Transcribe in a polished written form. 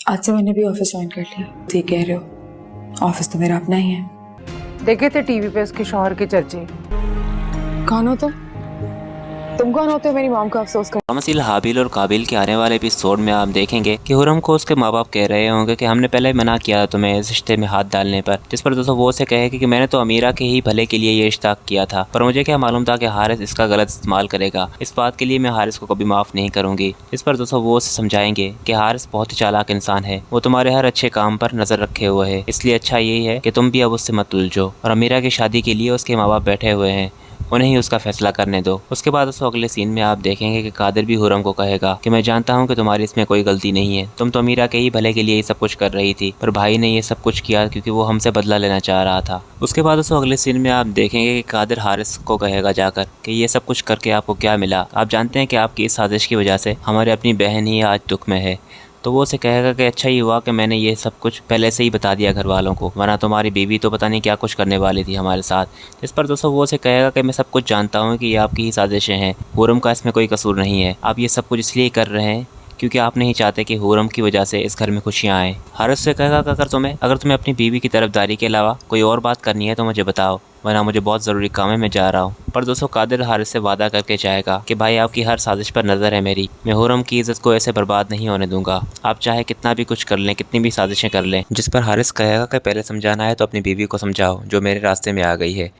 आज से मैंने भी ऑफिस ज्वाइन कर लिया। ठीक कह रहे हो, ऑफिस तो मेरा अपना ही है। देखे थे टीवी पे उसके शौहर के चर्चे। कौन हो तुम कौन होते हो मेरी मॉम को अफसोस कर। मसील हाबिल और काबिल के आने वाले एपिसोड में आप देखेंगे कि हुरम को उसके माँ बाप कह रहे होंगे कि हमने पहले मना किया तुम्हें इस रिश्ते में हाथ डालने पर, जिस पर दोस्तों वो उसे कहेगा कि मैंने तो अमीरा के ही भले के लिए ये रिश्ता किया था, पर मुझे क्या मालूम था कि हारिस इसका गलत इस्तेमाल करेगा। इस बात के लिए मैं हारिस को कभी माफ़ नहीं करूंगी। इस पर दोस्तों वो उसे समझाएंगे कि हारिस बहुत ही चालाक इंसान है, वो तुम्हारे हर अच्छे काम पर नजर रखे हुए है, इसलिए अच्छा यही है कि तुम भी अब उससे मत उलझो। और अमीरा की शादी के लिए उसके माँ बाप बैठे हुए हैं, उन्हें ही उसका फैसला करने दो। उसके बाद उसको अगले सीन में आप देखेंगे कि कादिर भी हुरम को कहेगा कि मैं जानता हूँ कि तुम्हारी इसमें कोई गलती नहीं है, तुम तो अमीरा के ही भले के लिए ये सब कुछ कर रही थी, पर भाई ने ये सब कुछ किया क्योंकि वो हमसे बदला लेना चाह रहा था। उसके बाद उसको अगले सीन में आप देखेंगे कि कादिर हारिस को कहेगा जाकर कि ये सब कुछ करके आपको क्या मिला। आप जानते हैं कि आपकी इस साजिश की वजह से हमारी अपनी बहन ही आज दुख में है। तो वो उसे कहेगा कि अच्छा ही हुआ कि मैंने ये सब कुछ पहले से ही बता दिया घर वालों को, वरना तुम्हारी बीवी तो पता नहीं क्या कुछ करने वाली थी हमारे साथ। इस पर दोस्तों वो उसे कहेगा कि मैं सब कुछ जानता हूँ कि ये आपकी ही साजिशें हैं, हुरम का इसमें कोई कसूर नहीं है, आप ये सब कुछ इसलिए कर रहे हैं क्योंकि आप नहीं चाहते कि हुरम की वजह से इस घर में खुशियाँ आएँ। हारिस से कहेगा कि अगर तुम्हें अपनी बीवी की तरफदारी के अलावा कोई और बात करनी है तो मुझे बताओ, वरना मुझे बहुत ज़रूरी काम है, मैं जा रहा हूँ। पर दोस्तों कादिर हारिस से वादा करके जाएगा कि भाई आपकी हर साजिश पर नज़र है मेरी, मैं हुरम की इज़्ज़त को ऐसे बर्बाद नहीं होने दूंगा, आप चाहे कितना भी कुछ कर लें, कितनी भी साजिशें कर लें। जिस पर हारिस कहेगा कि पहले समझाना है तो अपनी बीवी को समझाओ जो मेरे रास्ते में आ गई है,